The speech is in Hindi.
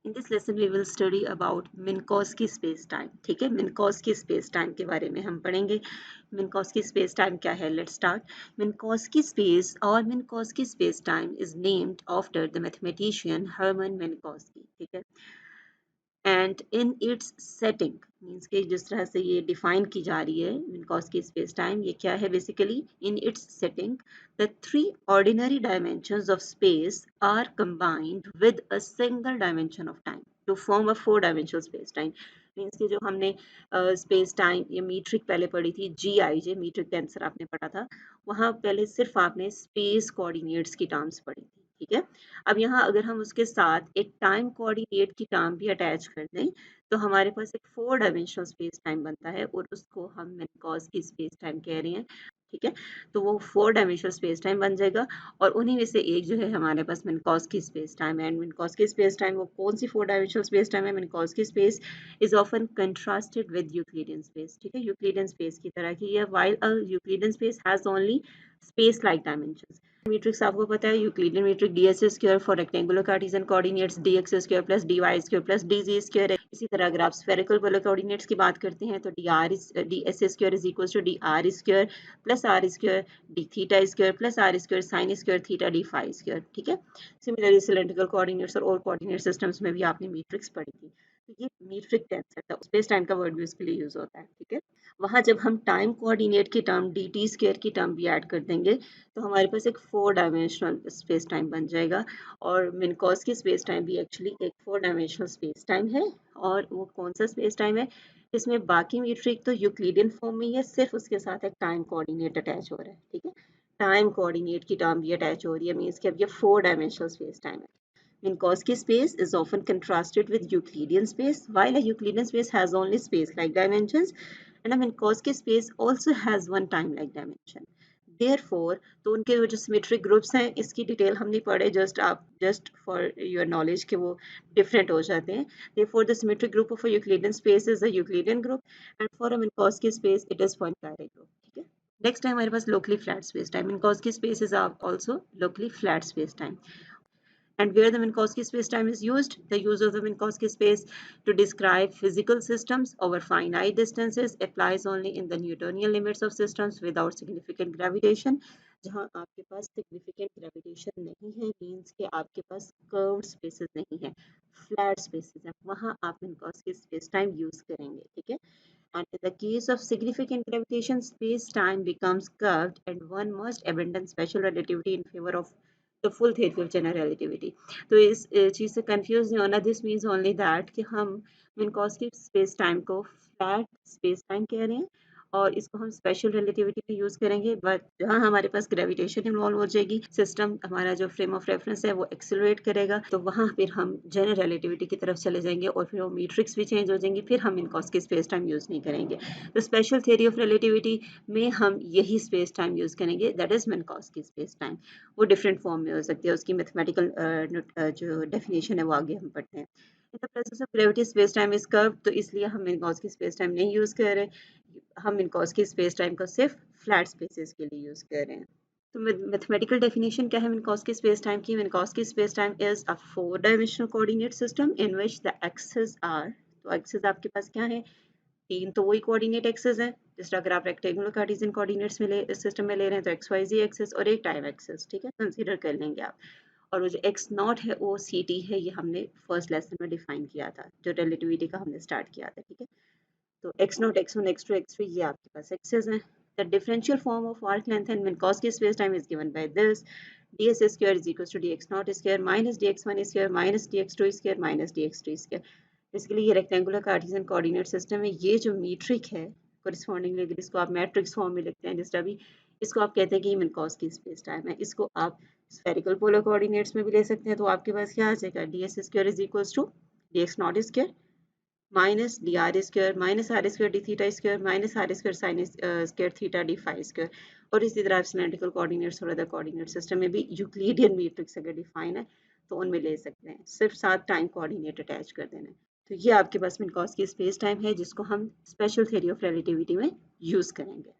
In this lesson we will study about Minkowski space time. ठीक है, मिन्कॉस्की स्पेस टाइम के बारे में हम पढ़ेंगे। मिन्कॉस्की स्पेस टाइम क्या है, लेट्स स्टार्ट। मिन्कॉस्की स्पेस और Minkowski space time is named after the mathematician Hermann Minkowski. ठीक है, and in its setting means कि जिस तरह से ये डिफाइन की जा रही है मिन्कॉस्की स्पेस टाइम, ये क्या है basically, in its setting the three ordinary dimensions of space are combined with a single dimension of time to form a four dimensional space time. Means कि जो हमने स्पेस टाइम ये मीट्रिक पहले पढ़ी थी, जी आई जे मीट्रिक टेंसर आपने पढ़ा था, वहाँ पहले सिर्फ आपने स्पेस कोऑर्डिनेट्स की टर्म्स पढ़ी थी। ठीक है, अब यहाँ अगर हम उसके साथ एक टाइम कोऑर्डिनेट की टर्म भी अटैच कर दें तो हमारे पास एक फोर डायमेंशनल स्पेस टाइम बनता है और उसको हम मिन्कॉस की स्पेस टाइम कह रहे हैं। ठीक है, तो वो फोर डायमेंशनल स्पेस टाइम बन जाएगा और उन्हीं में से एक जो है हमारे पास मिन्कॉस की स्पेस टाइम है। एंड मिन्कॉस की स्पेस टाइम वो कौन सी फोर डायमेंशनल स्पेस टाइम है, मिन्कॉस की space is often contrasted with Euclidean space. ठीक है, यूक्लिडियन स्पेस की तरह की है, while a Euclidean space has only space like dimensions. Matrix आपको पता है, Euclidean matrix ds square for rectangular Cartesian coordinates dx square plus dy square plus dz square है। इसी तरह अगर आप स्फेरिकल पोलर कोऑर्डिनेट्स की बात करते हैं तो ds square is equal to dr square plus r square d theta square plus r square sine square theta d phi square. ठीक है, सिमिलरली सिलेंड्रिकल कोऑर्डिनेट्स और कोऑर्डिनेट सिस्टम्स में भी आपने मैट्रिक्स पढ़ी थी। तो ये मीट्रिक टेंसर था, स्पेस टाइम का वर्ड भी उसके लिए यूज होता है। ठीक है, वहां जब हम टाइम कोऑर्डिनेट की टर्म dt स्क्वायर की टर्म भी ऐड कर देंगे तो हमारे पास एक फोर डायमेंशनल स्पेस टाइम बन जाएगा। और मिन्कॉस की स्पेस टाइम भी एक्चुअली एक फोर डायमेंशनल स्पेस टाइम है। और वो कौन सा स्पेस टाइम है, इसमें बाकी मीट्रिक तो यूक्लिडियन फॉर्म में ही है, सिर्फ उसके साथ एक टाइम कोऑर्डिनेट अटैच हो रहा है। ठीक है, टाइम कोऑर्डिनेट की टर्म भी अटैच हो रही है, मीन्स कि अब ये फोर डायमेंशनल स्पेस टाइम है। Minkowski space is often contrasted with Euclidean space, while a Euclidean space has only space-like dimensions, and a Minkowski space also has one time-like dimension. Therefore, तो उनके जो symmetric groups हैं इसकी डिटेल हम नहीं पढ़े, just for your knowledge कि वो different हो जाते हैं. Therefore, the symmetric group of a Euclidean space is a Euclidean group, and for a Minkowski space it is Poincare group. ठीक है. Next time हमारे पास locally flat space time. Minkowski spaces are also locally flat space time. And where the Minkowski spacetime is used, the use of the Minkowski space to describe physical systems over finite distances applies only in the Newtonian limits of systems without significant gravitation. जहाँ आपके पास significant gravitation नहीं है, means कि आपके पास curved spaces नहीं है, flat spaces हैं, वहाँ आप Minkowski spacetime use करेंगे। ठीक है, and in the case of significant gravitation, space-time becomes curved and one must abandon special relativity in favor of the full theory of general relativity. तो इस चीज़ से कंफ्यूज नहीं होना, दिस मीन्स ओनली दैट कि हम मिन्कॉस्की स्पेस टाइम को फ्लैट स्पेस टाइम कह रहे हैं और इसको हम स्पेशल रिलेटिविटी में यूज करेंगे, बट जहाँ हमारे पास ग्रेविटेशन इन्वॉल्व हो जाएगी, सिस्टम हमारा जो फ्रेम ऑफ रेफरेंस है वो एक्सेलरेट करेगा, तो वहाँ फिर हम जनरल रिलेटिविटी की तरफ चले जाएंगे और फिर वो मैट्रिक्स भी चेंज हो जाएंगी, फिर हम मिन्कॉस्की स्पेस टाइम यूज नहीं करेंगे। तो स्पेशल थ्योरी ऑफ रिलेटिविटी में हम यही स्पेस टाइम यूज करेंगे, दैट इज मिन्कॉस्की स्पेस टाइम। वो डिफरेंट फॉर्म में हो सकती है, उसकी मैथमेटिकल जो डेफिनेशन है वो आगे हम पढ़ते हैं। In the presence of gravity space time is curve, तो इसलिए हम मिन्कॉस्की स्पेस टाइम नहीं यूज कर रहे, हम मिन्कॉस्की स्पेस टाइम को सिर्फ फ्लैट स्पेसेस के लिए यूज कर रहे हैं। तो मैथमेटिकल डेफिनेशन क्या है मिन्कॉस्की स्पेस टाइम की, Minkowski space time is a four dimensional coordinate system in which the axes are, तो एक्सेस आपके पास क्या है, तीन तो वही कोऑर्डिनेट एक्सेस है, जिस तरह अगर आप रेक्टेंगुलर कार्टेशियन कोऑर्डिनेट्स में सिस्टम में ले रहे हैं तो एक्स वाई जी एक्सेस और एक टाइम एक्सेस। ठीक है, कंसीडर कर लेंगे आप। और वो जो एक्स नॉट है वो सी टी है, ये हमने फर्स्ट लेसन में डिफाइन किया था, जो रिलेटिविटी का हमने स्टार्ट किया था। ठीक है, तो x naught, x1, x2, x3 ये आपके पास एक्सेस हैं। The differential form of arc length and Minkowski spacetime is given by this: ds square is equals to dx naught square minus dx1 square minus dx2 square minus dx3 square. Basically ये रेक्टेंगुलर कार्टेशियन कोऑर्डिनेट सिस्टम है, ये जो मीट्रिक है कोरिस्पॉन्डिंगली अगर इसको आप मैट्रिक्स फॉर्म में लिखते हैं जिस तरह भी, इसको आप कहते हैं कि ये मिन्कॉस्की स्पेस टाइम है। इसको आप स्फेरिकल पोलर कोऑर्डिनेट्स में भी ले सकते हैं, तो आपके पास क्या आ जाएगा, ds square is equals to dx nought square minus d r square minus r square d theta square minus r square sine square theta d phi square. और इसी तरह सिलेंड्रिकल कोऑर्डिनेट्स और अदर कोऑर्डिनेट सिस्टम में भी यूक्लिडियन मैट्रिक्स अगर डिफाइन है तो उनमें ले सकते हैं, सिर्फ साथ टाइम कोऑर्डिनेट अटैच कर देना है। तो ये आपके पास मिन्कॉस्की स्पेस टाइम है जिसको हम स्पेशल थ्योरी ऑफ रिलेटिविटी में यूज करेंगे।